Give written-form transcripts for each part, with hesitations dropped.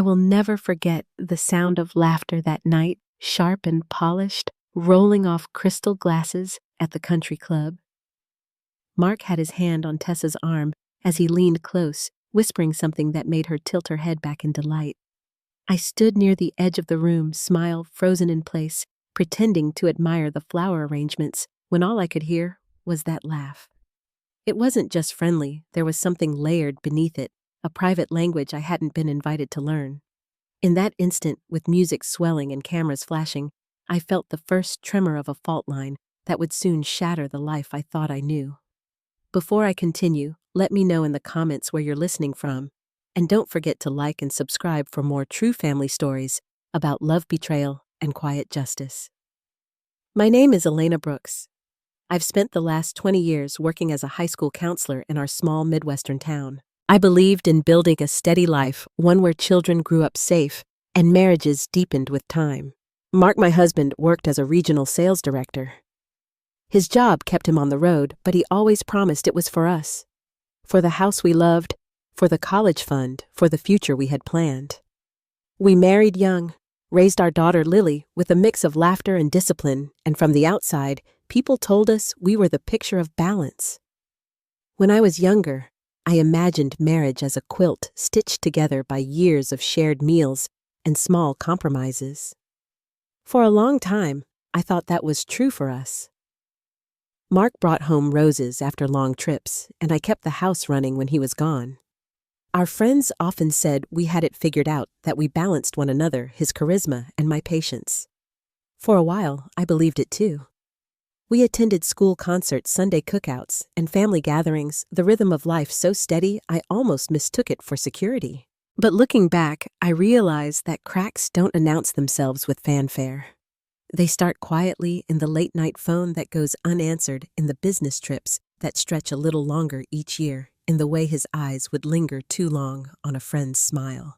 I will never forget the sound of laughter that night, sharp and polished, rolling off crystal glasses at the country club. Mark had his hand on Tessa's arm as he leaned close, whispering something that made her tilt her head back in delight. I stood near the edge of the room, smile frozen in place, pretending to admire the flower arrangements, when all I could hear was that laugh. It wasn't just friendly, there was something layered beneath it, a private language I hadn't been invited to learn. In that instant, with music swelling and cameras flashing, I felt the first tremor of a fault line that would soon shatter the life I thought I knew. Before I continue, let me know in the comments where you're listening from, and don't forget to like and subscribe for more true family stories about love, betrayal, and quiet justice. My name is Elena Brooks. I've spent the last 20 years working as a high school counselor in our small Midwestern town. I believed in building a steady life, one where children grew up safe and marriages deepened with time. Mark, my husband, worked as a regional sales director. His job kept him on the road, but he always promised it was for us. For the house we loved, for the college fund, for the future we had planned. We married young, raised our daughter Lily with a mix of laughter and discipline, and from the outside, people told us we were the picture of balance. When I was younger, I imagined marriage as a quilt stitched together by years of shared meals and small compromises. For a long time, I thought that was true for us. Mark brought home roses after long trips, and I kept the house running when he was gone. Our friends often said we had it figured out, that we balanced one another, his charisma and my patience. For a while, I believed it too. We attended school concerts, Sunday cookouts, and family gatherings, the rhythm of life so steady I almost mistook it for security. But looking back, I realized that cracks don't announce themselves with fanfare. They start quietly in the late-night phone that goes unanswered, in the business trips that stretch a little longer each year, in the way his eyes would linger too long on a friend's smile.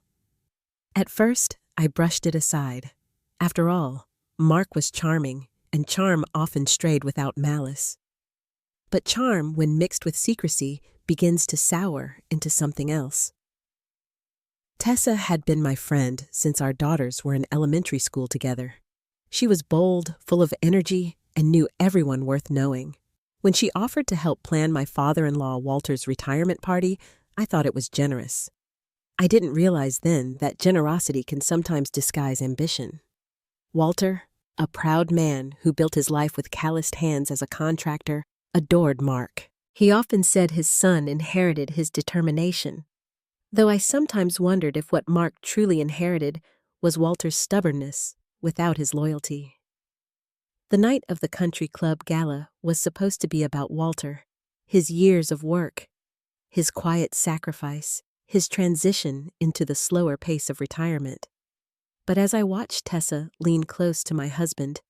At first, I brushed it aside. After all, Mark was charming, and charm often strayed without malice. But charm, when mixed with secrecy, begins to sour into something else. Tessa had been my friend since our daughters were in elementary school together. She was bold, full of energy, and knew everyone worth knowing. When she offered to help plan my father-in-law Walter's retirement party, I thought it was generous. I didn't realize then that generosity can sometimes disguise ambition. Walter, a proud man who built his life with calloused hands as a contractor, adored Mark. He often said his son inherited his determination, though I sometimes wondered if what Mark truly inherited was Walter's stubbornness without his loyalty. The night of the country club gala was supposed to be about Walter, his years of work, his quiet sacrifice, his transition into the slower pace of retirement. But as I watched Tessa lean close to my husband,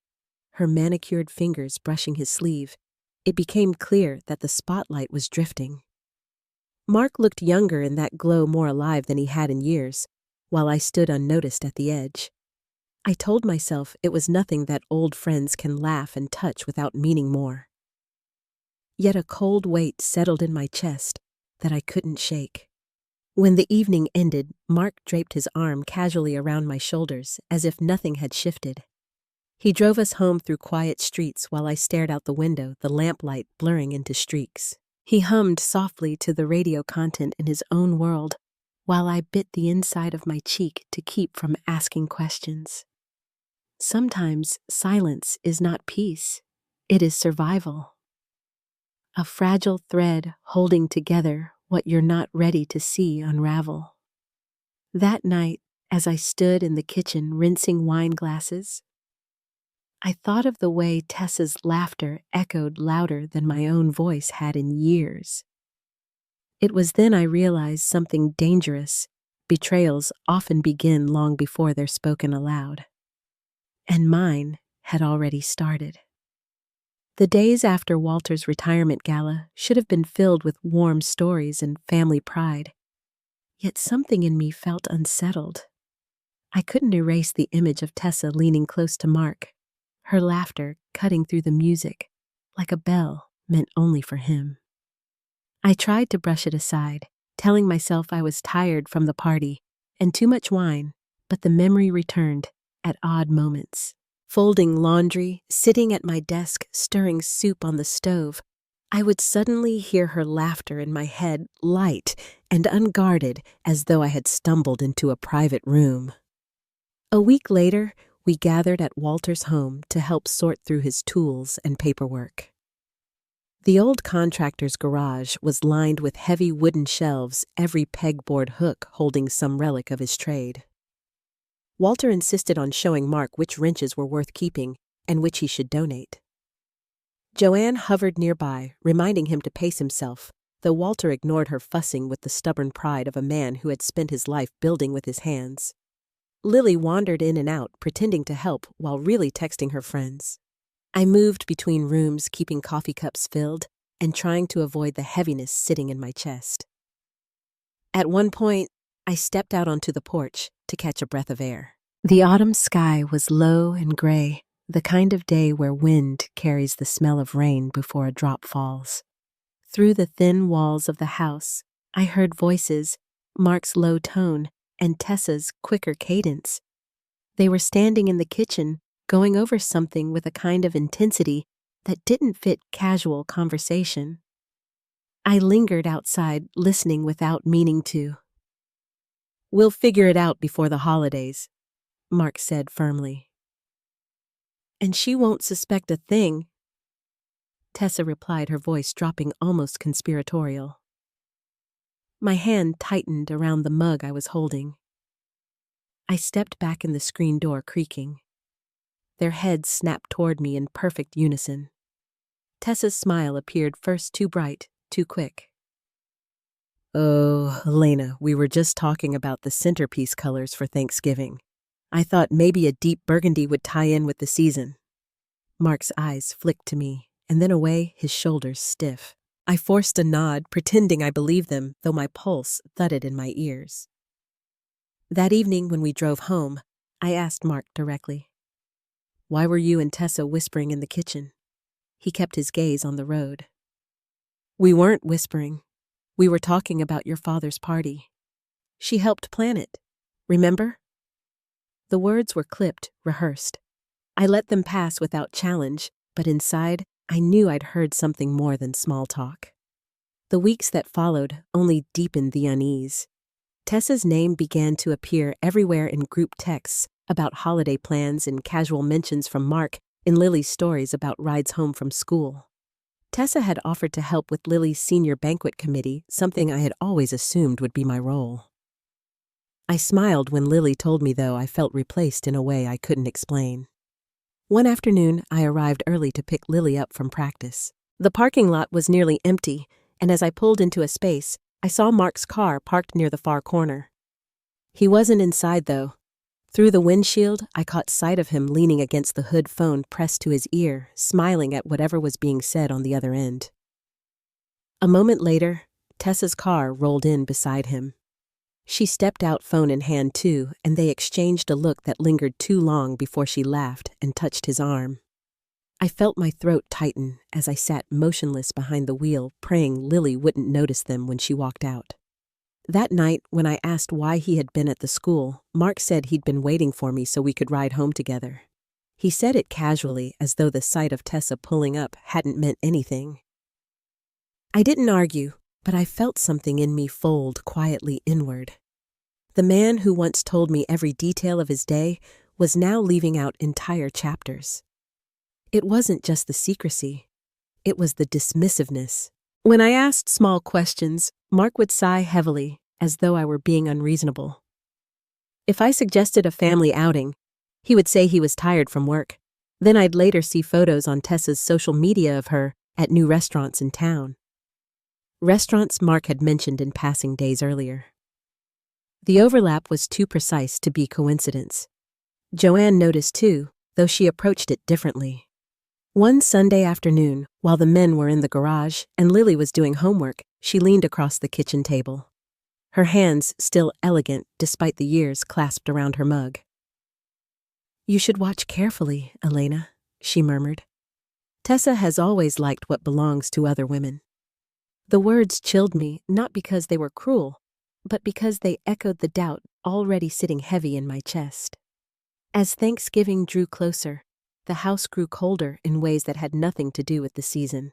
her manicured fingers brushing his sleeve, it became clear that the spotlight was drifting. Mark looked younger in that glow, more alive than he had in years, while I stood unnoticed at the edge. I told myself it was nothing that old friends can laugh and touch without meaning more. Yet a cold weight settled in my chest that I couldn't shake. When the evening ended, Mark draped his arm casually around my shoulders as if nothing had shifted. He drove us home through quiet streets while I stared out the window, the lamplight blurring into streaks. He hummed softly to the radio content in his own world, while I bit the inside of my cheek to keep from asking questions. Sometimes silence is not peace, it is survival. A fragile thread holding together what you're not ready to see unravel. That night, as I stood in the kitchen rinsing wine glasses, I thought of the way Tessa's laughter echoed louder than my own voice had in years. It was then I realized something dangerous. Betrayals often begin long before they're spoken aloud. And mine had already started. The days after Walter's retirement gala should have been filled with warm stories and family pride. Yet something in me felt unsettled. I couldn't erase the image of Tessa leaning close to Mark, her laughter cutting through the music like a bell meant only for him. I tried to brush it aside, telling myself I was tired from the party and too much wine, but the memory returned at odd moments. Folding laundry, sitting at my desk, stirring soup on the stove, I would suddenly hear her laughter in my head, light and unguarded, as though I had stumbled into a private room. A week later, we gathered at Walter's home to help sort through his tools and paperwork. The old contractor's garage was lined with heavy wooden shelves, every pegboard hook holding some relic of his trade. Walter insisted on showing Mark which wrenches were worth keeping and which he should donate. Joanne hovered nearby, reminding him to pace himself, though Walter ignored her fussing with the stubborn pride of a man who had spent his life building with his hands. Lily wandered in and out, pretending to help while really texting her friends. I moved between rooms, keeping coffee cups filled and trying to avoid the heaviness sitting in my chest. At one point, I stepped out onto the porch to catch a breath of air. The autumn sky was low and gray, the kind of day where wind carries the smell of rain before a drop falls. Through the thin walls of the house, I heard voices, Mark's low tone, and Tessa's quicker cadence. They were standing in the kitchen, going over something with a kind of intensity that didn't fit casual conversation. I lingered outside, listening without meaning to. "We'll figure it out before the holidays," Mark said firmly. "And she won't suspect a thing," Tessa replied, her voice dropping almost conspiratorial. My hand tightened around the mug I was holding. I stepped back in the screen door, creaking. Their heads snapped toward me in perfect unison. Tessa's smile appeared first too bright, too quick. "Oh, Elena, we were just talking about the centerpiece colors for Thanksgiving. I thought maybe a deep burgundy would tie in with the season." Mark's eyes flicked to me, and then away, his shoulders stiff. I forced a nod, pretending I believed them, though my pulse thudded in my ears. That evening when we drove home, I asked Mark directly, "Why were you and Tessa whispering in the kitchen?" He kept his gaze on the road. "We weren't whispering. We were talking about your father's party. She helped plan it. Remember?" The words were clipped, rehearsed. I let them pass without challenge, but inside, I knew I'd heard something more than small talk. The weeks that followed only deepened the unease. Tessa's name began to appear everywhere in group texts about holiday plans and casual mentions from Mark in Lily's stories about rides home from school. Tessa had offered to help with Lily's senior banquet committee, something I had always assumed would be my role. I smiled when Lily told me, though I felt replaced in a way I couldn't explain. One afternoon, I arrived early to pick Lily up from practice. The parking lot was nearly empty, and as I pulled into a space, I saw Mark's car parked near the far corner. He wasn't inside, though. Through the windshield, I caught sight of him leaning against the hood, phone pressed to his ear, smiling at whatever was being said on the other end. A moment later, Tessa's car rolled in beside him. She stepped out, phone in hand too, and they exchanged a look that lingered too long before she laughed and touched his arm. I felt my throat tighten as I sat motionless behind the wheel, praying Lily wouldn't notice them when she walked out. That night, when I asked why he had been at the school, Mark said he'd been waiting for me so we could ride home together. He said it casually, as though the sight of Tessa pulling up hadn't meant anything. I didn't argue, but I felt something in me fold quietly inward. The man who once told me every detail of his day was now leaving out entire chapters. It wasn't just the secrecy. It was the dismissiveness. When I asked small questions, Mark would sigh heavily, as though I were being unreasonable. If I suggested a family outing, he would say he was tired from work. Then I'd later see photos on Tessa's social media of her at new restaurants in town. Restaurants Mark had mentioned in passing days earlier. The overlap was too precise to be coincidence. Joanne noticed too, though she approached it differently. One Sunday afternoon, while the men were in the garage and Lily was doing homework, she leaned across the kitchen table. Her hands, still elegant despite the years, clasped around her mug. "You should watch carefully, Elena," she murmured. "Tessa has always liked what belongs to other women." The words chilled me, not because they were cruel, but because they echoed the doubt already sitting heavy in my chest. As Thanksgiving drew closer, the house grew colder in ways that had nothing to do with the season.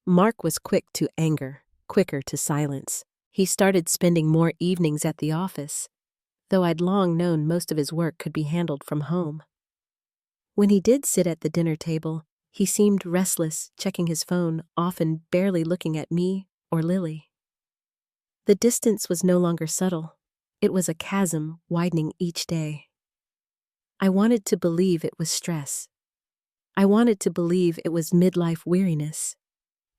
Mark was quick to anger, quicker to silence. He started spending more evenings at the office, though I'd long known most of his work could be handled from home. When he did sit at the dinner table, he seemed restless, checking his phone, often barely looking at me or Lily. The distance was no longer subtle. It was a chasm widening each day. I wanted to believe it was stress. I wanted to believe it was midlife weariness.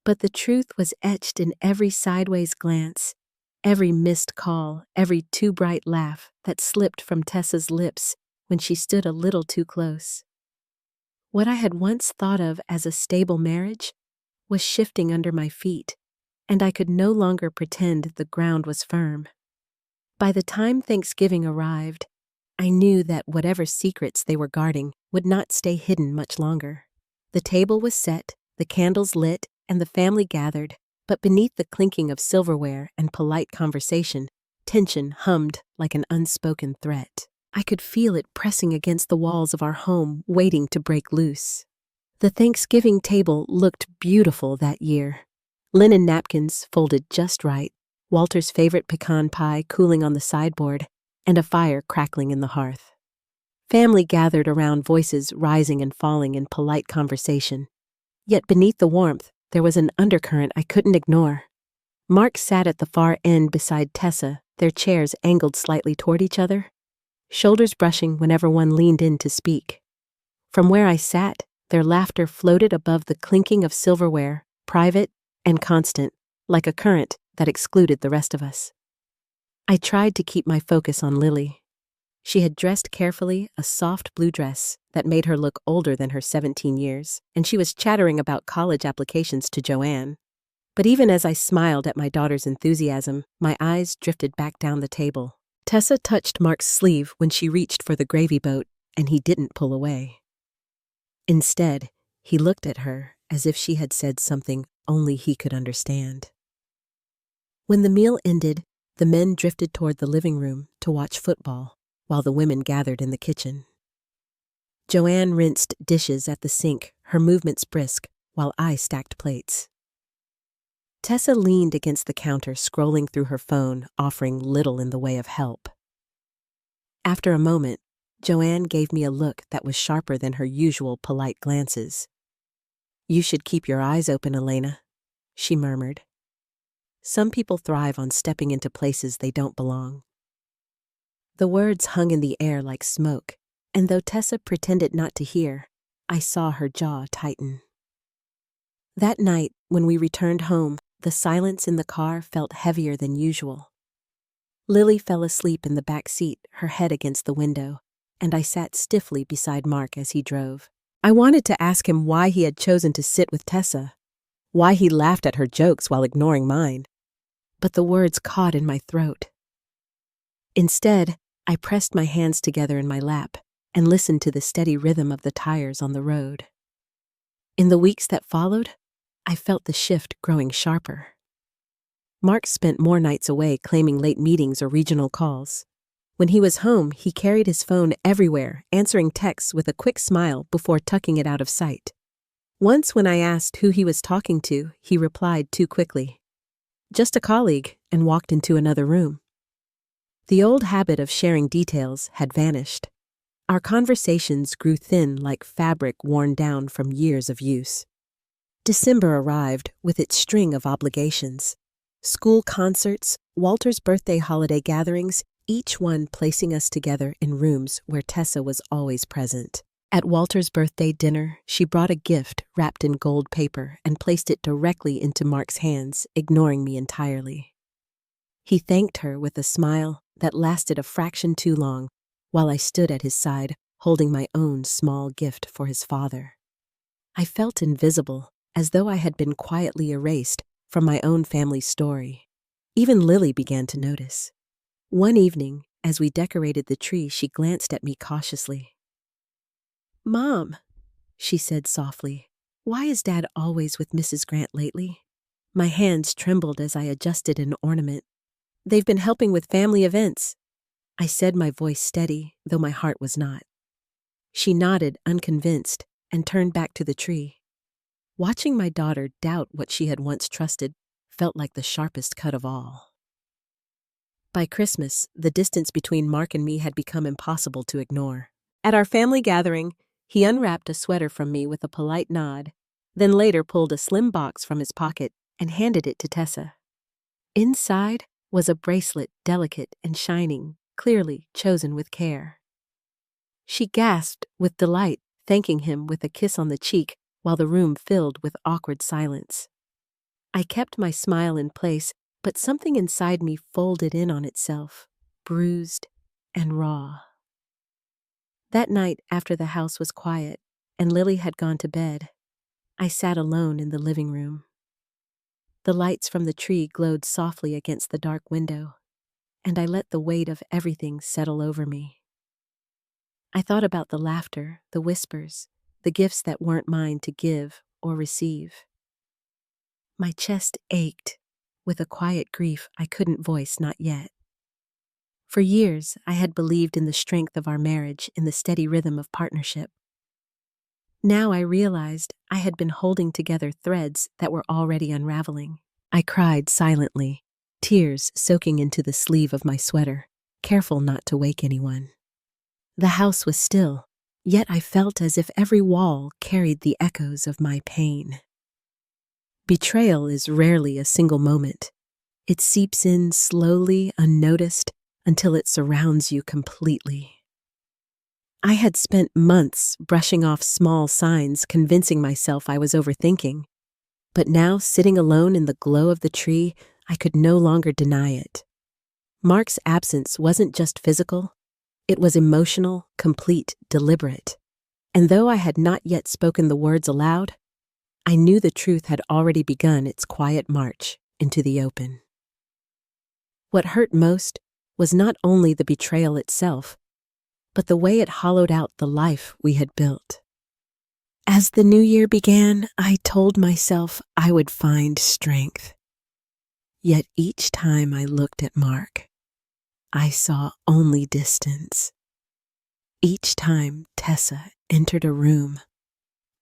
But the truth was etched in every sideways glance, every missed call, every too bright laugh that slipped from Tessa's lips when she stood a little too close. What I had once thought of as a stable marriage was shifting under my feet, and I could no longer pretend the ground was firm. By the time Thanksgiving arrived, I knew that whatever secrets they were guarding would not stay hidden much longer. The table was set, the candles lit, and the family gathered, but beneath the clinking of silverware and polite conversation, tension hummed like an unspoken threat. I could feel it pressing against the walls of our home, waiting to break loose. The Thanksgiving table looked beautiful that year. Linen napkins folded just right, Walter's favorite pecan pie cooling on the sideboard, and a fire crackling in the hearth. Family gathered around, voices rising and falling in polite conversation. Yet beneath the warmth, there was an undercurrent I couldn't ignore. Mark sat at the far end beside Tessa, their chairs angled slightly toward each other, shoulders brushing whenever one leaned in to speak. From where I sat, their laughter floated above the clinking of silverware, private and constant, like a current that excluded the rest of us. I tried to keep my focus on Lily. She had dressed carefully, a soft blue dress that made her look older than her 17 years, and she was chattering about college applications to Joanne. But even as I smiled at my daughter's enthusiasm, my eyes drifted back down the table. Tessa touched Mark's sleeve when she reached for the gravy boat, and he didn't pull away. Instead, he looked at her as if she had said something only he could understand. When the meal ended, the men drifted toward the living room to watch football, while the women gathered in the kitchen. Joanne rinsed dishes at the sink, her movements brisk, while I stacked plates. Tessa leaned against the counter, scrolling through her phone, offering little in the way of help. After a moment, Joanne gave me a look that was sharper than her usual polite glances. "You should keep your eyes open, Elena," she murmured. "Some people thrive on stepping into places they don't belong." The words hung in the air like smoke, and though Tessa pretended not to hear, I saw her jaw tighten. That night, when we returned home, the silence in the car felt heavier than usual. Lily fell asleep in the back seat, her head against the window, and I sat stiffly beside Mark as he drove. I wanted to ask him why he had chosen to sit with Tessa, why he laughed at her jokes while ignoring mine, but the words caught in my throat. Instead, I pressed my hands together in my lap and listened to the steady rhythm of the tires on the road. In the weeks that followed, I felt the shift growing sharper. Mark spent more nights away, claiming late meetings or regional calls. When he was home, he carried his phone everywhere, answering texts with a quick smile before tucking it out of sight. Once when I asked who he was talking to, he replied too quickly, "Just a colleague," and walked into another room. The old habit of sharing details had vanished. Our conversations grew thin like fabric worn down from years of use. December arrived with its string of obligations. School concerts, Walter's birthday holiday gatherings, each one placing us together in rooms where Tessa was always present. At Walter's birthday dinner, she brought a gift wrapped in gold paper and placed it directly into Mark's hands, ignoring me entirely. He thanked her with a smile that lasted a fraction too long, while I stood at his side, holding my own small gift for his father. I felt invisible, as though I had been quietly erased from my own family's story. Even Lily began to notice. One evening, as we decorated the tree, she glanced at me cautiously. "Mom," she said softly, "why is Dad always with Mrs. Grant lately?" My hands trembled as I adjusted an ornament. "They've been helping with family events." I said, my voice steady, though my heart was not. She nodded, unconvinced, and turned back to the tree. Watching my daughter doubt what she had once trusted felt like the sharpest cut of all. By Christmas, the distance between Mark and me had become impossible to ignore. At our family gathering, he unwrapped a sweater from me with a polite nod, then later pulled a slim box from his pocket and handed it to Tessa. Inside was a bracelet, delicate and shining, clearly chosen with care. She gasped with delight, thanking him with a kiss on the cheek while the room filled with awkward silence. I kept my smile in place, but something inside me folded in on itself, bruised and raw. That night, after the house was quiet and Lily had gone to bed, I sat alone in the living room. The lights from the tree glowed softly against the dark window, and I let the weight of everything settle over me. I thought about the laughter, the whispers, the gifts that weren't mine to give or receive. My chest ached with a quiet grief I couldn't voice not yet. For years, I had believed in the strength of our marriage, in the steady rhythm of partnership. Now I realized I had been holding together threads that were already unraveling. I cried silently, tears soaking into the sleeve of my sweater, careful not to wake anyone. The house was still, yet I felt as if every wall carried the echoes of my pain. Betrayal is rarely a single moment. It seeps in slowly, unnoticed, until it surrounds you completely. I had spent months brushing off small signs, convincing myself I was overthinking. But now, sitting alone in the glow of the tree, I could no longer deny it. Mark's absence wasn't just physical. It was emotional, complete, deliberate. And though I had not yet spoken the words aloud, I knew the truth had already begun its quiet march into the open. What hurt most was not only the betrayal itself, but the way it hollowed out the life we had built. As the new year began, I told myself I would find strength. Yet each time I looked at Mark, I saw only distance. Each time Tessa entered a room,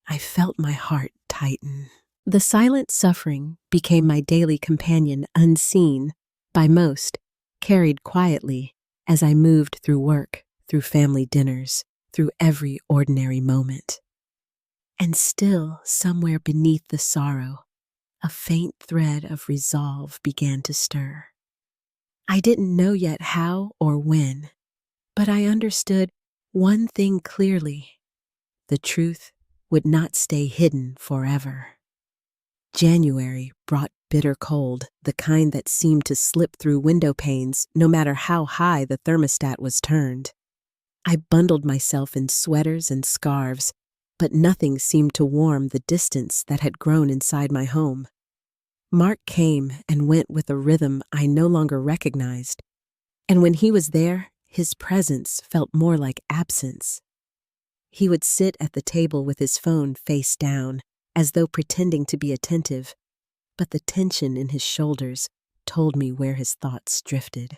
I felt my heart tighten. The silent suffering became my daily companion, unseen by most, carried quietly as I moved through work, through family dinners, through every ordinary moment. And still, somewhere beneath the sorrow, a faint thread of resolve began to stir. I didn't know yet how or when, but I understood one thing clearly: the truth would not stay hidden forever. January brought bitter cold, the kind that seemed to slip through window panes no matter how high the thermostat was turned. I bundled myself in sweaters and scarves, but nothing seemed to warm the distance that had grown inside my home. Mark came and went with a rhythm I no longer recognized, and when he was there, his presence felt more like absence. He would sit at the table with his phone face down, as though pretending to be attentive, but the tension in his shoulders told me where his thoughts drifted.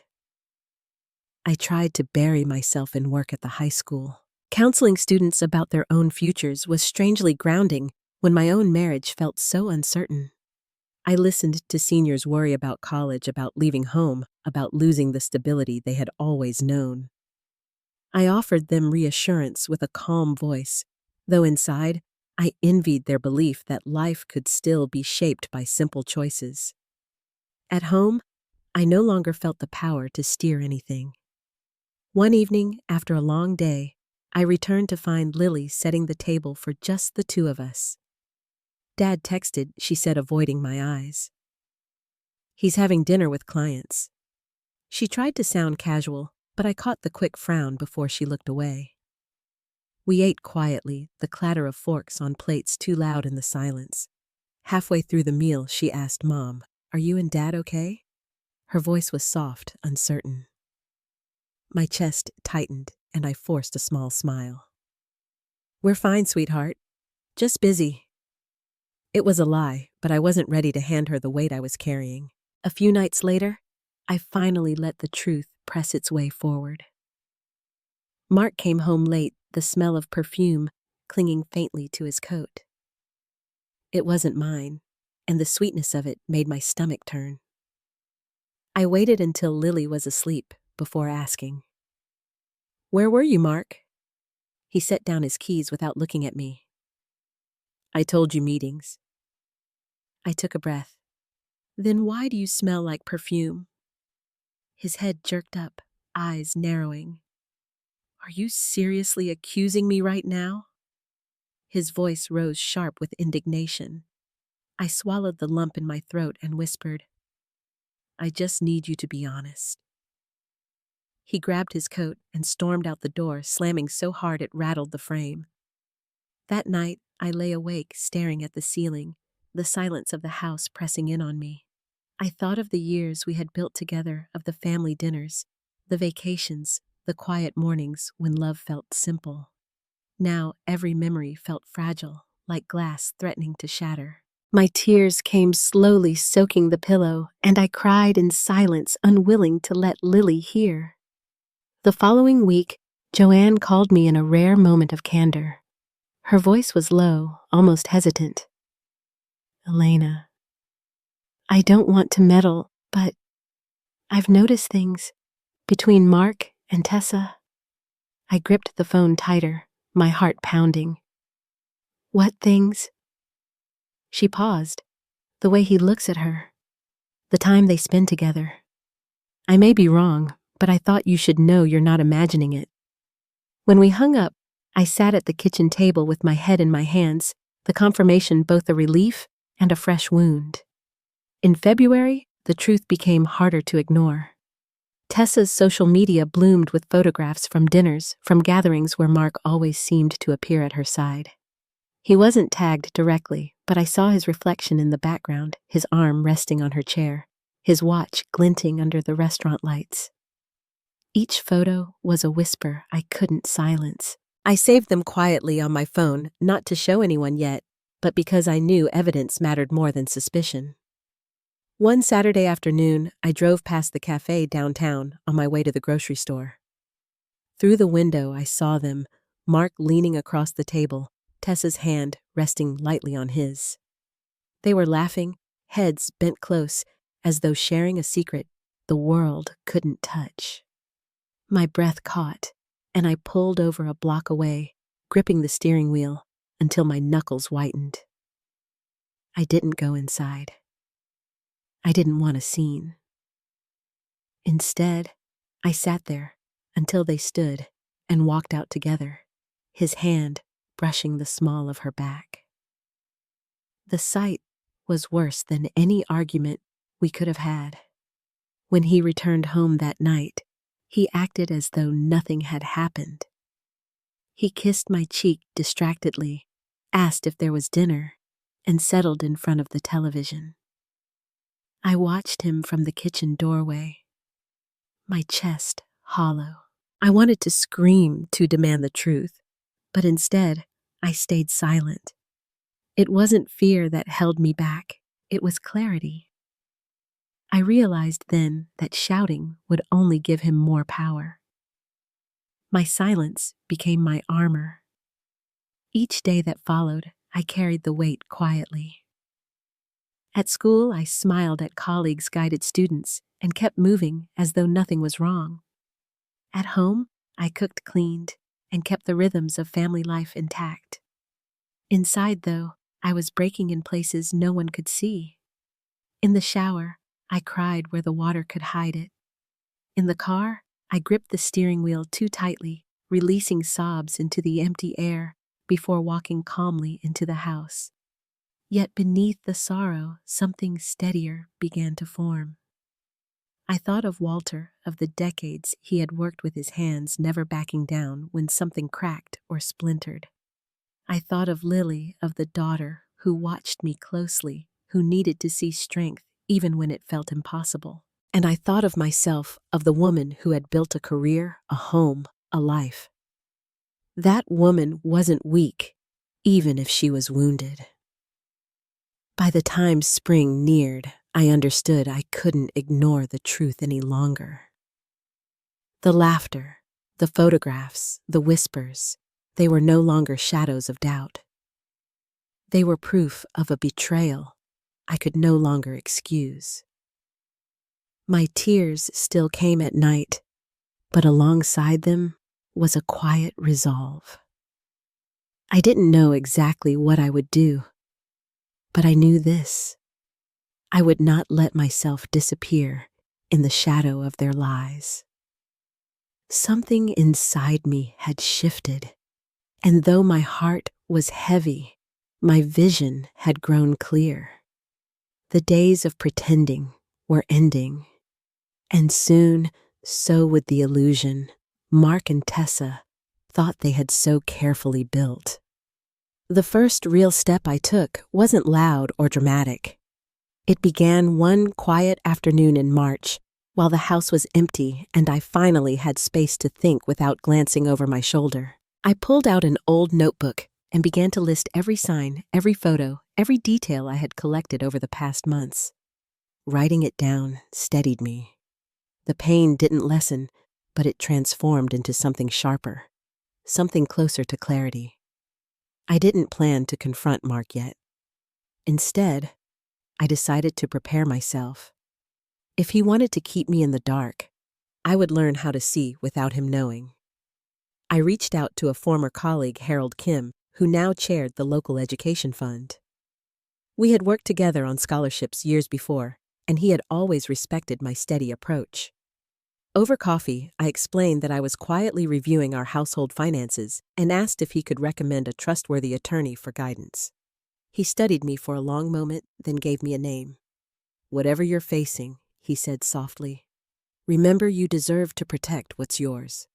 I tried to bury myself in work at the high school. Counseling students about their own futures was strangely grounding when my own marriage felt so uncertain. I listened to seniors worry about college, about leaving home, about losing the stability they had always known. I offered them reassurance with a calm voice, though inside, I envied their belief that life could still be shaped by simple choices. At home, I no longer felt the power to steer anything. One evening, after a long day, I returned to find Lily setting the table for just the two of us. Dad texted, she said, avoiding my eyes. He's having dinner with clients. She tried to sound casual, but I caught the quick frown before she looked away. We ate quietly, the clatter of forks on plates too loud in the silence. Halfway through the meal, she asked, "Mom, are you and Dad okay?" Her voice was soft, uncertain. My chest tightened, and I forced a small smile. "We're fine, sweetheart. Just busy." It was a lie, but I wasn't ready to hand her the weight I was carrying. A few nights later, I finally let the truth press its way forward. Mark came home late, the smell of perfume clinging faintly to his coat. It wasn't mine, and the sweetness of it made my stomach turn. I waited until Lily was asleep before asking, "Where were you, Mark?" He set down his keys without looking at me. "I told you, meetings." I took a breath. "Then why do you smell like perfume?" His head jerked up, eyes narrowing. "Are you seriously accusing me right now?" His voice rose sharp with indignation. I swallowed the lump in my throat and whispered, "I just need you to be honest." He grabbed his coat and stormed out the door, slamming so hard it rattled the frame. That night, I lay awake staring at the ceiling, the silence of the house pressing in on me. I thought of the years we had built together, of the family dinners, the vacations, the quiet mornings when love felt simple. Now every memory felt fragile, like glass threatening to shatter. My tears came slowly soaking the pillow, and I cried in silence, unwilling to let Lily hear. The following week, Joanne called me in a rare moment of candor. Her voice was low, almost hesitant. "Elena, I don't want to meddle, but I've noticed things between Mark and Tessa." I gripped the phone tighter, my heart pounding. "What things?" She paused. "The way he looks at her. The time they spend together. I may be wrong, but I thought you should know you're not imagining it." When we hung up, I sat at the kitchen table with my head in my hands, the confirmation both a relief and a fresh wound. In February, the truth became harder to ignore. Tessa's social media bloomed with photographs from dinners, from gatherings where Mark always seemed to appear at her side. He wasn't tagged directly, but I saw his reflection in the background, his arm resting on her chair, his watch glinting under the restaurant lights. Each photo was a whisper I couldn't silence. I saved them quietly on my phone, not to show anyone yet, but because I knew evidence mattered more than suspicion. One Saturday afternoon, I drove past the cafe downtown on my way to the grocery store. Through the window, I saw them, Mark leaning across the table, Tessa's hand resting lightly on his. They were laughing, heads bent close, as though sharing a secret the world couldn't touch. My breath caught, and I pulled over a block away, gripping the steering wheel until my knuckles whitened. I didn't go inside. I didn't want a scene. Instead, I sat there until they stood and walked out together, his hand brushing the small of her back. The sight was worse than any argument we could have had. When he returned home that night, he acted as though nothing had happened. He kissed my cheek distractedly, asked if there was dinner, and settled in front of the television. I watched him from the kitchen doorway, my chest hollow. I wanted to scream to demand the truth, but instead, I stayed silent. It wasn't fear that held me back, it was clarity. I realized then that shouting would only give him more power. My silence became my armor. Each day that followed, I carried the weight quietly. At school, I smiled at colleagues' guided students and kept moving as though nothing was wrong. At home, I cooked, cleaned, and kept the rhythms of family life intact. Inside, though, I was breaking in places no one could see. In the shower, I cried where the water could hide it. In the car, I gripped the steering wheel too tightly, releasing sobs into the empty air before walking calmly into the house. Yet beneath the sorrow, something steadier began to form. I thought of Walter, of the decades he had worked with his hands, never backing down when something cracked or splintered. I thought of Lily, of the daughter who watched me closely, who needed to see strength even when it felt impossible. And I thought of myself, of the woman who had built a career, a home, a life. That woman wasn't weak, even if she was wounded. By the time spring neared, I understood I couldn't ignore the truth any longer. The laughter, the photographs, the whispers, they were no longer shadows of doubt. They were proof of a betrayal I could no longer excuse. My tears still came at night, but alongside them was a quiet resolve. I didn't know exactly what I would do, but I knew this: I would not let myself disappear in the shadow of their lies. Something inside me had shifted, and though my heart was heavy, my vision had grown clear. The days of pretending were ending, and soon so would the illusion Mark and Tessa thought they had so carefully built. The first real step I took wasn't loud or dramatic. It began one quiet afternoon in March, while the house was empty and I finally had space to think without glancing over my shoulder. I pulled out an old notebook and began to list every sign, every photo, every detail I had collected over the past months. Writing it down steadied me. The pain didn't lessen, but it transformed into something sharper, something closer to clarity. I didn't plan to confront Mark yet. Instead, I decided to prepare myself. If he wanted to keep me in the dark, I would learn how to see without him knowing. I reached out to a former colleague, Harold Kim, who now chaired the local education fund. We had worked together on scholarships years before, and he had always respected my steady approach. Over coffee, I explained that I was quietly reviewing our household finances and asked if he could recommend a trustworthy attorney for guidance. He studied me for a long moment, then gave me a name. "Whatever you're facing," he said softly, "remember you deserve to protect what's yours."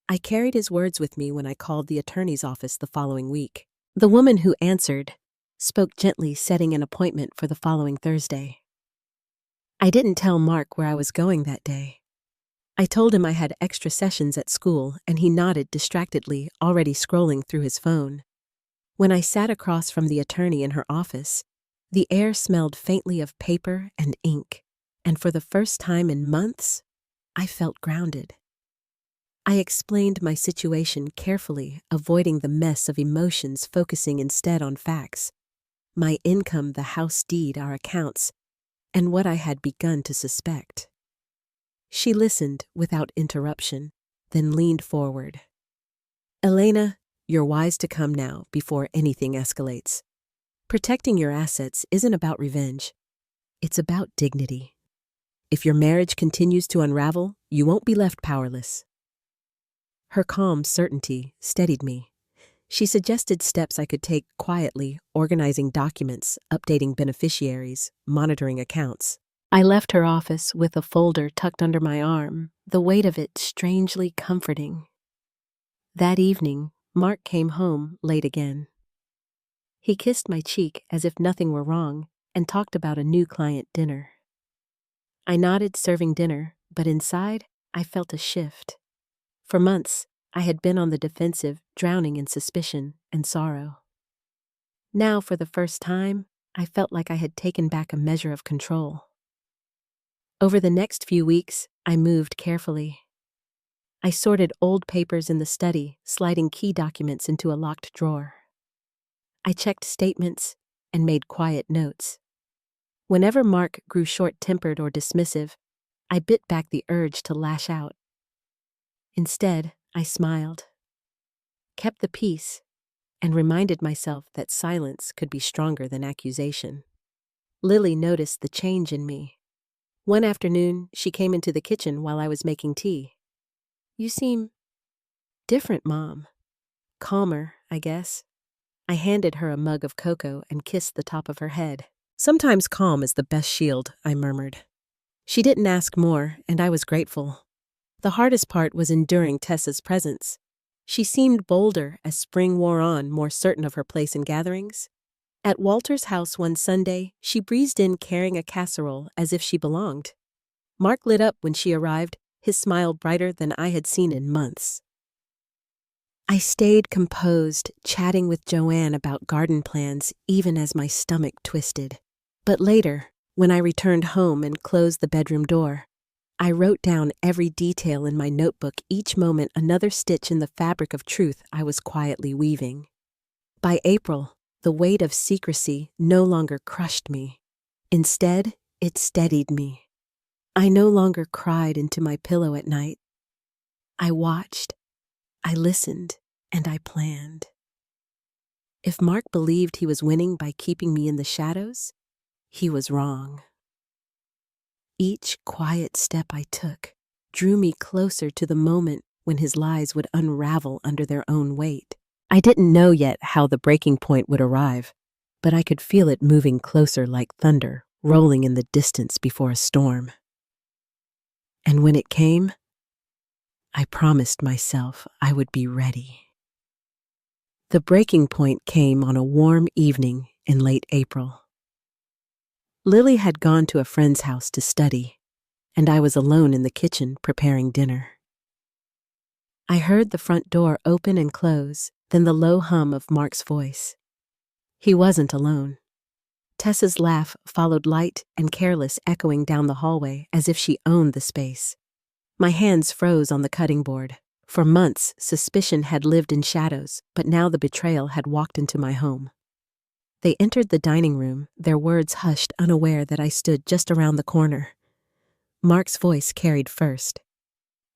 I carried his words with me when I called the attorney's office the following week. The woman who answered spoke gently, setting an appointment for the following Thursday. I didn't tell Mark where I was going that day. I told him I had extra sessions at school, and he nodded distractedly, already scrolling through his phone. When I sat across from the attorney in her office, the air smelled faintly of paper and ink, and for the first time in months, I felt grounded. I explained my situation carefully, avoiding the mess of emotions, focusing instead on facts: my income, the house deed, our accounts, and what I had begun to suspect. She listened without interruption, then leaned forward. "Elena, you're wise to come now before anything escalates. Protecting your assets isn't about revenge. It's about dignity. If your marriage continues to unravel, you won't be left powerless." Her calm certainty steadied me. She suggested steps I could take quietly: organizing documents, updating beneficiaries, monitoring accounts. I left her office with a folder tucked under my arm, the weight of it strangely comforting. That evening, Mark came home late again. He kissed my cheek as if nothing were wrong and talked about a new client dinner. I nodded, serving dinner, but inside, I felt a shift. For months, I had been on the defensive, drowning in suspicion and sorrow. Now, for the first time, I felt like I had taken back a measure of control. Over the next few weeks, I moved carefully. I sorted old papers in the study, sliding key documents into a locked drawer. I checked statements and made quiet notes. Whenever Mark grew short-tempered or dismissive, I bit back the urge to lash out. Instead, I smiled, kept the peace, and reminded myself that silence could be stronger than accusation. Lily noticed the change in me. One afternoon, she came into the kitchen while I was making tea. "You seem different, Mom." "Calmer, I guess." I handed her a mug of cocoa and kissed the top of her head. "Sometimes calm is the best shield," I murmured. She didn't ask more, and I was grateful. The hardest part was enduring Tessa's presence. She seemed bolder as spring wore on, more certain of her place in gatherings. At Walter's house one Sunday, she breezed in carrying a casserole as if she belonged. Mark lit up when she arrived, his smile brighter than I had seen in months. I stayed composed, chatting with Joanne about garden plans even as my stomach twisted. But later, when I returned home and closed the bedroom door, I wrote down every detail in my notebook, each moment another stitch in the fabric of truth I was quietly weaving. By April, the weight of secrecy no longer crushed me. Instead, it steadied me. I no longer cried into my pillow at night. I watched, I listened, and I planned. If Mark believed he was winning by keeping me in the shadows, he was wrong. Each quiet step I took drew me closer to the moment when his lies would unravel under their own weight. I didn't know yet how the breaking point would arrive, but I could feel it moving closer like thunder, rolling in the distance before a storm. And when it came, I promised myself I would be ready. The breaking point came on a warm evening in late April. Lily had gone to a friend's house to study, and I was alone in the kitchen preparing dinner. I heard the front door open and close, then the low hum of Mark's voice. He wasn't alone. Tessa's laugh followed, light and careless, echoing down the hallway as if she owned the space. My hands froze on the cutting board. For months, suspicion had lived in shadows, but now the betrayal had walked into my home. They entered the dining room, their words hushed, unaware that I stood just around the corner. Mark's voice carried first.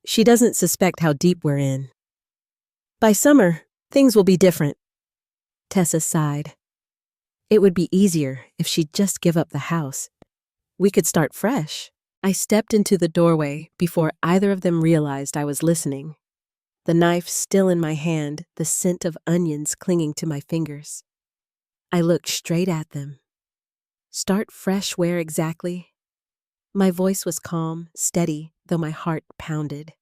"She doesn't suspect how deep we're in. By summer, things will be different." Tessa sighed. "It would be easier if she'd just give up the house. We could start fresh." I stepped into the doorway before either of them realized I was listening. The knife still in my hand, the scent of onions clinging to my fingers. I looked straight at them. "Start fresh where exactly?" My voice was calm, steady, though my heart pounded.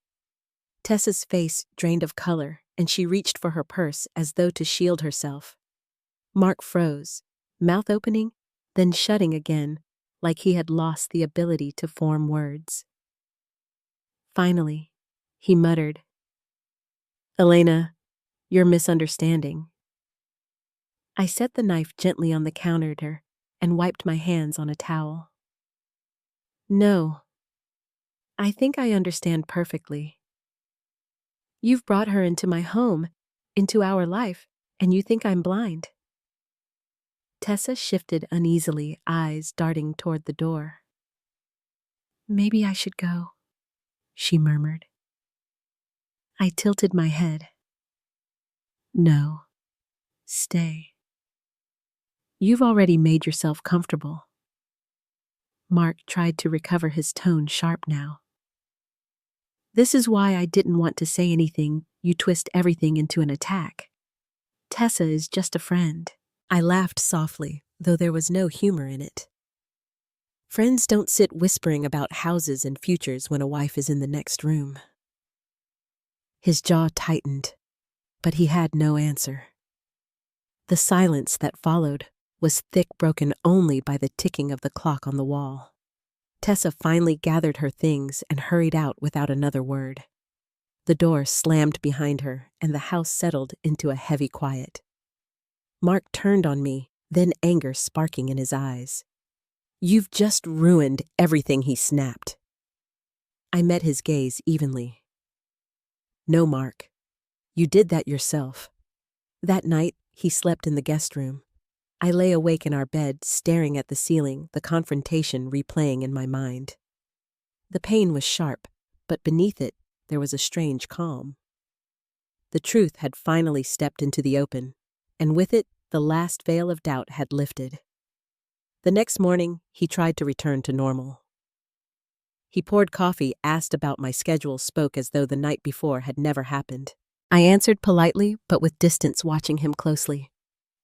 Tessa's face drained of color, and she reached for her purse as though to shield herself. Mark froze, mouth opening, then shutting again, like he had lost the ability to form words. Finally, he muttered, "Elena, you're misunderstanding." I set the knife gently on the counter and wiped my hands on a towel. "No, I think I understand perfectly. You've brought her into my home, into our life, and you think I'm blind." Tessa shifted uneasily, eyes darting toward the door. "Maybe I should go," she murmured. I tilted my head. "No, stay. You've already made yourself comfortable." Mark tried to recover his tone, sharp now. "This is why I didn't want to say anything. You twist everything into an attack. Tessa is just a friend." I laughed softly, though there was no humor in it. Friends don't sit whispering about houses and futures when a wife is in the next room. His jaw tightened, but he had no answer. The silence that followed was thick, broken only by the ticking of the clock on the wall. Tessa finally gathered her things and hurried out without another word. The door slammed behind her, and the house settled into a heavy quiet. Mark turned on me, then anger sparking in his eyes. "You've just ruined everything," he snapped. I met his gaze evenly. "No, Mark. You did that yourself." That night, he slept in the guest room. I lay awake in our bed, staring at the ceiling, the confrontation replaying in my mind. The pain was sharp, but beneath it, there was a strange calm. The truth had finally stepped into the open, and with it, the last veil of doubt had lifted. The next morning, he tried to return to normal. He poured coffee, asked about my schedule, spoke as though the night before had never happened. I answered politely, but with distance, watching him closely.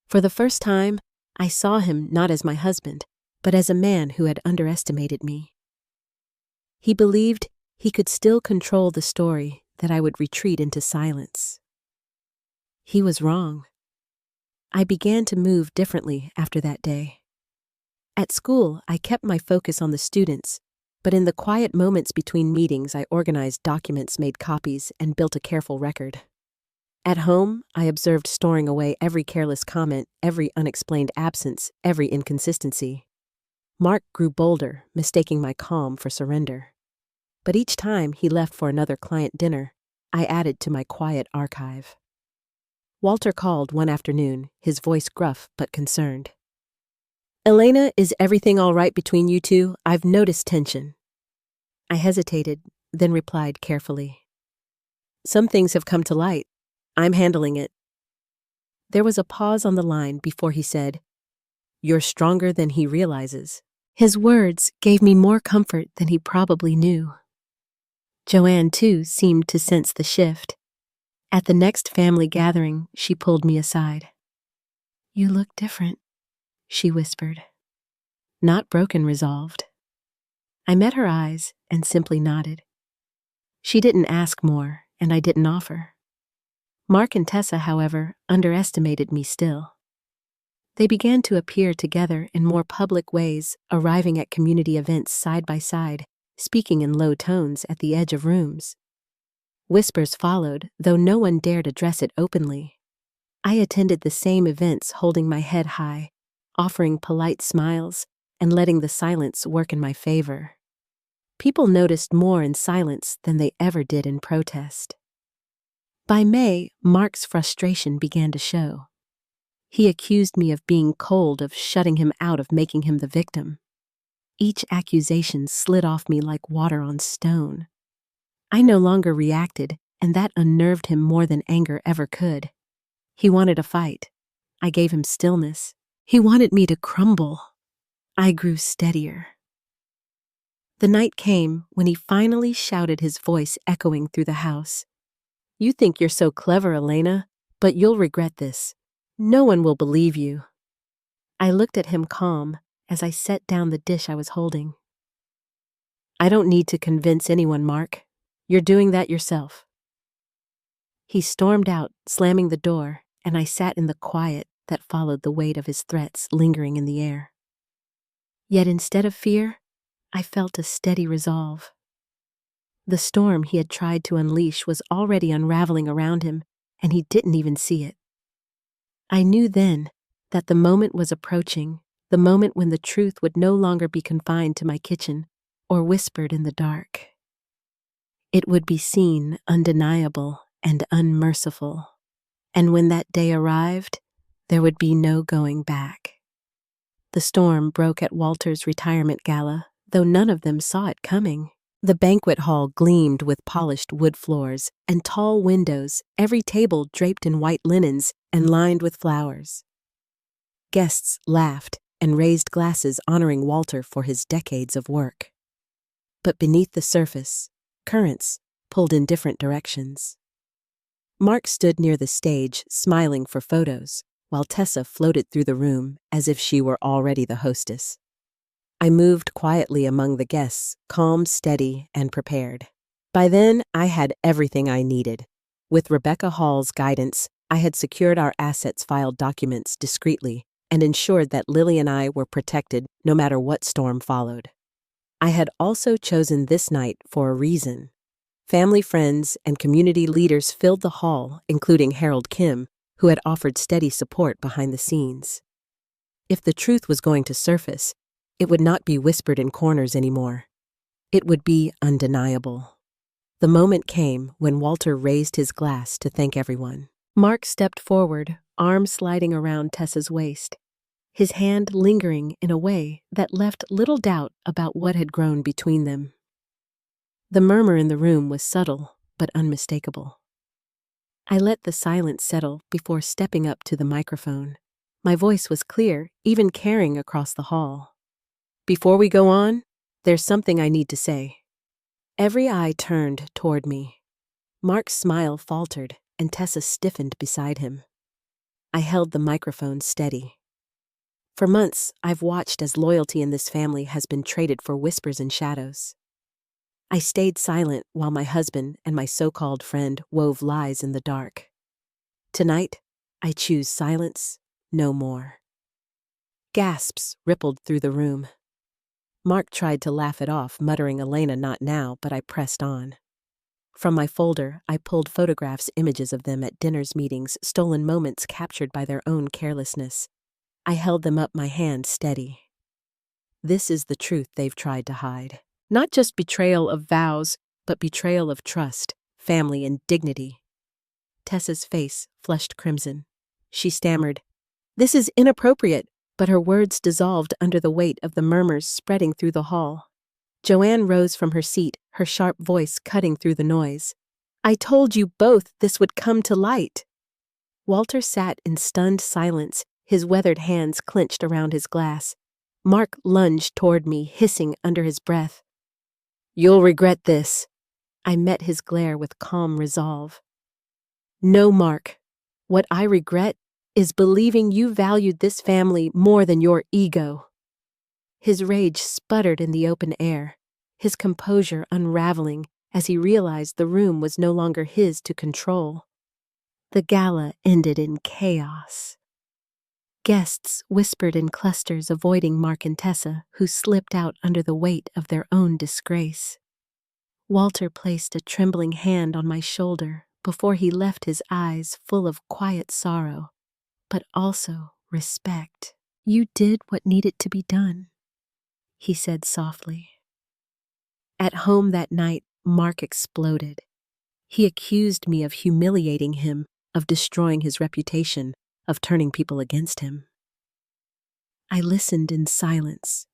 For the first time, I saw him not as my husband, but as a man who had underestimated me. He believed he could still control the story, that I would retreat into silence. He was wrong. I began to move differently after that day. At school, I kept my focus on the students, but in the quiet moments between meetings, I organized documents, made copies, and built a careful record. At home, I observed storing away every careless comment, every unexplained absence, every inconsistency. Mark grew bolder, mistaking my calm for surrender. but each time he left for another client dinner, I added to my quiet archive. Walter called one afternoon, his voice gruff but concerned. "Elena, is everything all right between you two? I've noticed tension." I hesitated, then replied carefully. "Some things have come to light. I'm handling it." There was a pause on the line before he said, "You're stronger than he realizes." His words gave me more comfort than he probably knew. Joanne, too, seemed to sense the shift. At the next family gathering, she pulled me aside. "You look different," she whispered. "Not broken, resolved." I met her eyes and simply nodded. She didn't ask more, and I didn't offer. Mark and Tessa, however, underestimated me still. They began to appear together in more public ways, arriving at community events side by side, speaking in low tones at the edge of rooms. Whispers followed, though no one dared address it openly. I attended the same events holding my head high, offering polite smiles, and letting the silence work in my favor. People noticed more in silence than they ever did in protest. By May, Mark's frustration began to show. He accused me of being cold, of shutting him out, of making him the victim. Each accusation slid off me like water on stone. I no longer reacted, and that unnerved him more than anger ever could. He wanted a fight. I gave him stillness. He wanted me to crumble. I grew steadier. The night came when he finally shouted, his voice echoing through the house. "You think you're so clever, Elena, but you'll regret this. No one will believe you." I looked at him calm as I set down the dish I was holding. "I don't need to convince anyone, Mark. You're doing that yourself." He stormed out, slamming the door, and I sat in the quiet that followed the weight of his threats lingering in the air. Yet instead of fear, I felt a steady resolve. The storm he had tried to unleash was already unraveling around him, and he didn't even see it. I knew then that the moment was approaching, the moment when the truth would no longer be confined to my kitchen or whispered in the dark. It would be seen, undeniable, and unmerciful. And when that day arrived, there would be no going back. The storm broke at Walter's retirement gala, though none of them saw it coming. The banquet hall gleamed with polished wood floors and tall windows, every table draped in white linens and lined with flowers. Guests laughed and raised glasses honoring Walter for his decades of work. But beneath the surface, currents pulled in different directions. Mark stood near the stage, smiling for photos, while Tessa floated through the room as if she were already the hostess. I moved quietly among the guests, calm, steady, and prepared. By then, I had everything I needed. With Rebecca Hall's guidance, I had secured our assets, filed documents discreetly, and ensured that Lily and I were protected no matter what storm followed. I had also chosen this night for a reason. Family, friends, and community leaders filled the hall, including Harold Kim, who had offered steady support behind the scenes. If the truth was going to surface, it would not be whispered in corners anymore. It would be undeniable. The moment came when Walter raised his glass to thank everyone. Mark stepped forward, arm sliding around Tessa's waist, his hand lingering in a way that left little doubt about what had grown between them. The murmur in the room was subtle but unmistakable. I let the silence settle before stepping up to the microphone. My voice was clear, even carrying across the hall. "Before we go on, there's something I need to say." Every eye turned toward me. Mark's smile faltered, and Tessa stiffened beside him. I held the microphone steady. For months, I've watched as loyalty in this family has been traded for whispers and shadows. I stayed silent while my husband and my so-called friend wove lies in the dark. Tonight, I choose silence no more. Gasps rippled through the room. Mark tried to laugh it off, muttering, "Elena, not now," but I pressed on. From my folder, I pulled photographs, images of them at dinners, meetings, stolen moments captured by their own carelessness. I held them up, my hand steady. This is the truth they've tried to hide. Not just betrayal of vows, but betrayal of trust, family, and dignity. Tessa's face flushed crimson. She stammered, "This is inappropriate," but her words dissolved under the weight of the murmurs spreading through the hall. Joanne rose from her seat, her sharp voice cutting through the noise. "I told you both this would come to light." Walter sat in stunned silence, his weathered hands clenched around his glass. Mark lunged toward me, hissing under his breath. "You'll regret this." I met his glare with calm resolve. "No, Mark. What I regret is believing you valued this family more than your ego." His rage sputtered in the open air, his composure unraveling as he realized the room was no longer his to control. The gala ended in chaos. Guests whispered in clusters, avoiding Mark and Tessa, who slipped out under the weight of their own disgrace. Walter placed a trembling hand on my shoulder before he left, his eyes full of quiet sorrow, but also respect. "You did what needed to be done," he said softly. At home that night, Mark exploded. He accused me of humiliating him, of destroying his reputation, of turning people against him. I listened in silence,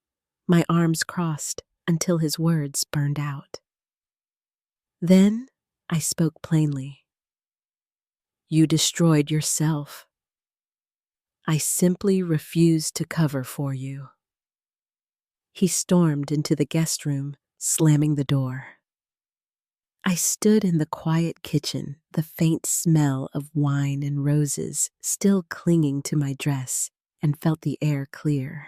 my arms crossed until his words burned out. Then I spoke plainly. "You destroyed yourself. I simply refuse to cover for you." He stormed into the guest room, slamming the door. I stood in the quiet kitchen, the faint smell of wine and roses still clinging to my dress, and felt the air clear.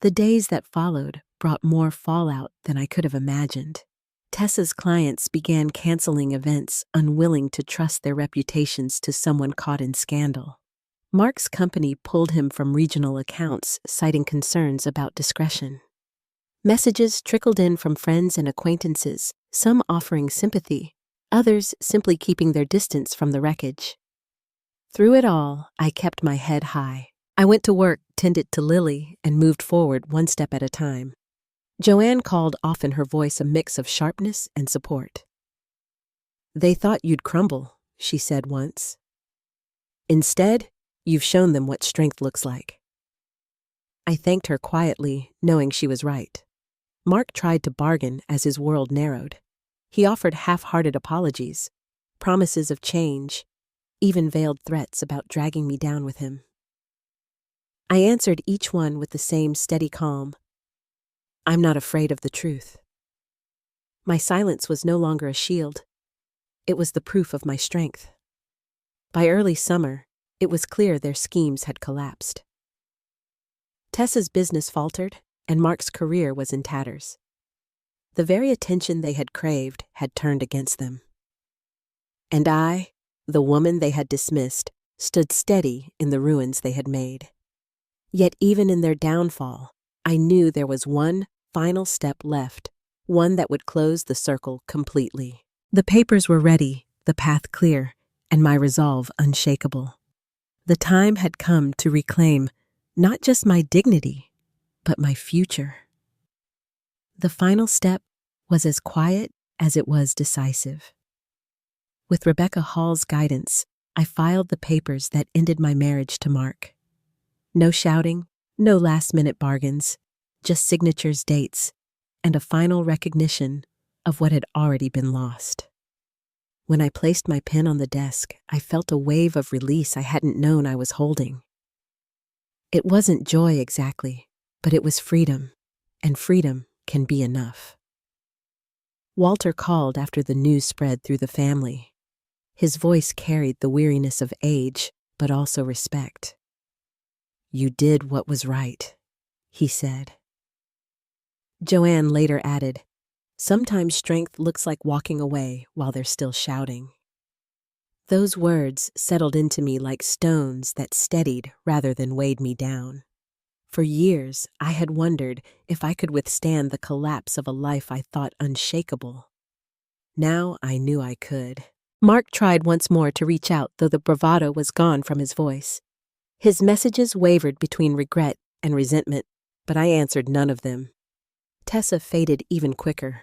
The days that followed brought more fallout than I could have imagined. Tessa's clients began canceling events, unwilling to trust their reputations to someone caught in scandal. Mark's company pulled him from regional accounts, citing concerns about discretion. Messages trickled in from friends and acquaintances, some offering sympathy, others simply keeping their distance from the wreckage. Through it all, I kept my head high. I went to work, tended to Lily, and moved forward one step at a time. Joanne called often, her voice a mix of sharpness and support. "They thought you'd crumble," she said once. "Instead, you've shown them what strength looks like." I thanked her quietly, knowing she was right. Mark tried to bargain as his world narrowed. He offered half-hearted apologies, promises of change, even veiled threats about dragging me down with him. I answered each one with the same steady calm. "I'm not afraid of the truth." My silence was no longer a shield. It was the proof of my strength. By early summer, it was clear their schemes had collapsed. Tessa's business faltered, and Mark's career was in tatters. The very attention they had craved had turned against them. And I, the woman they had dismissed, stood steady in the ruins they had made. Yet even in their downfall, I knew there was one final step left, one that would close the circle completely. The papers were ready, the path clear, and my resolve unshakable. The time had come to reclaim not just my dignity, but my future. The final step was as quiet as it was decisive. With Rebecca Hall's guidance, I filed the papers that ended my marriage to Mark. No shouting, no last-minute bargains, just signatures, dates, and a final recognition of what had already been lost. When I placed my pen on the desk, I felt a wave of release I hadn't known I was holding. It wasn't joy exactly, but it was freedom, and freedom can be enough. Walter called after the news spread through the family. His voice carried the weariness of age, but also respect. "You did what was right," he said. Joanne later added, "Sometimes strength looks like walking away while they're still shouting." Those words settled into me like stones that steadied rather than weighed me down. For years, I had wondered if I could withstand the collapse of a life I thought unshakable. Now I knew I could. Mark tried once more to reach out, though the bravado was gone from his voice. His messages wavered between regret and resentment, but I answered none of them. Tessa faded even quicker.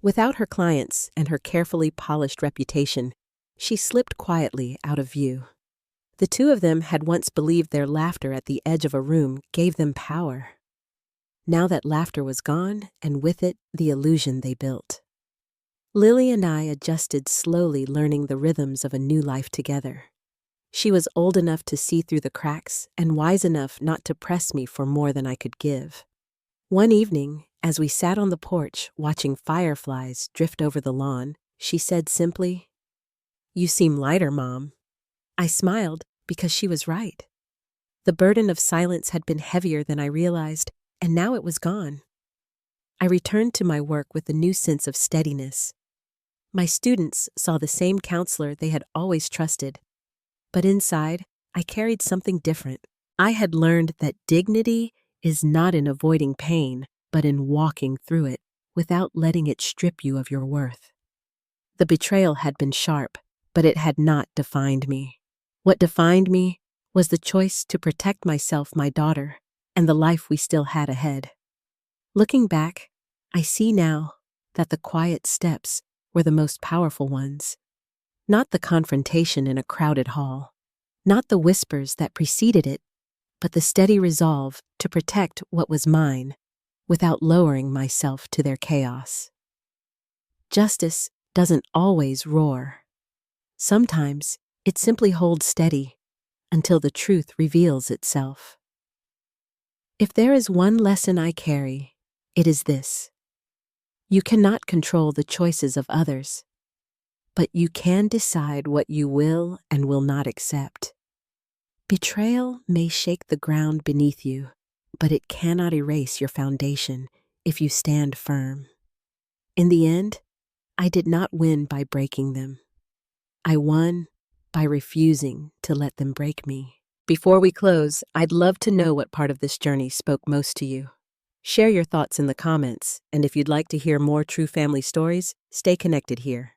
Without her clients and her carefully polished reputation, she slipped quietly out of view. The two of them had once believed their laughter at the edge of a room gave them power. Now that laughter was gone, and with it, the illusion they built. Lily and I adjusted slowly, learning the rhythms of a new life together. She was old enough to see through the cracks and wise enough not to press me for more than I could give. One evening, as we sat on the porch watching fireflies drift over the lawn, she said simply, "You seem lighter, Mom." I smiled because she was right. The burden of silence had been heavier than I realized, and now it was gone. I returned to my work with a new sense of steadiness. My students saw the same counselor they had always trusted, but inside, I carried something different. I had learned that dignity is not in avoiding pain, but in walking through it without letting it strip you of your worth. The betrayal had been sharp, but it had not defined me. What defined me was the choice to protect myself, my daughter, and the life we still had ahead. Looking back, I see now that the quiet steps were the most powerful ones. Not the confrontation in a crowded hall, not the whispers that preceded it, but the steady resolve to protect what was mine without lowering myself to their chaos. Justice doesn't always roar. Sometimes it simply holds steady until the truth reveals itself. If there is one lesson I carry, it is this. You cannot control the choices of others, but you can decide what you will and will not accept. Betrayal may shake the ground beneath you, but it cannot erase your foundation if you stand firm. In the end, I did not win by breaking them. I won by refusing to let them break me. Before we close, I'd love to know what part of this journey spoke most to you. Share your thoughts in the comments, and if you'd like to hear more true family stories, stay connected here.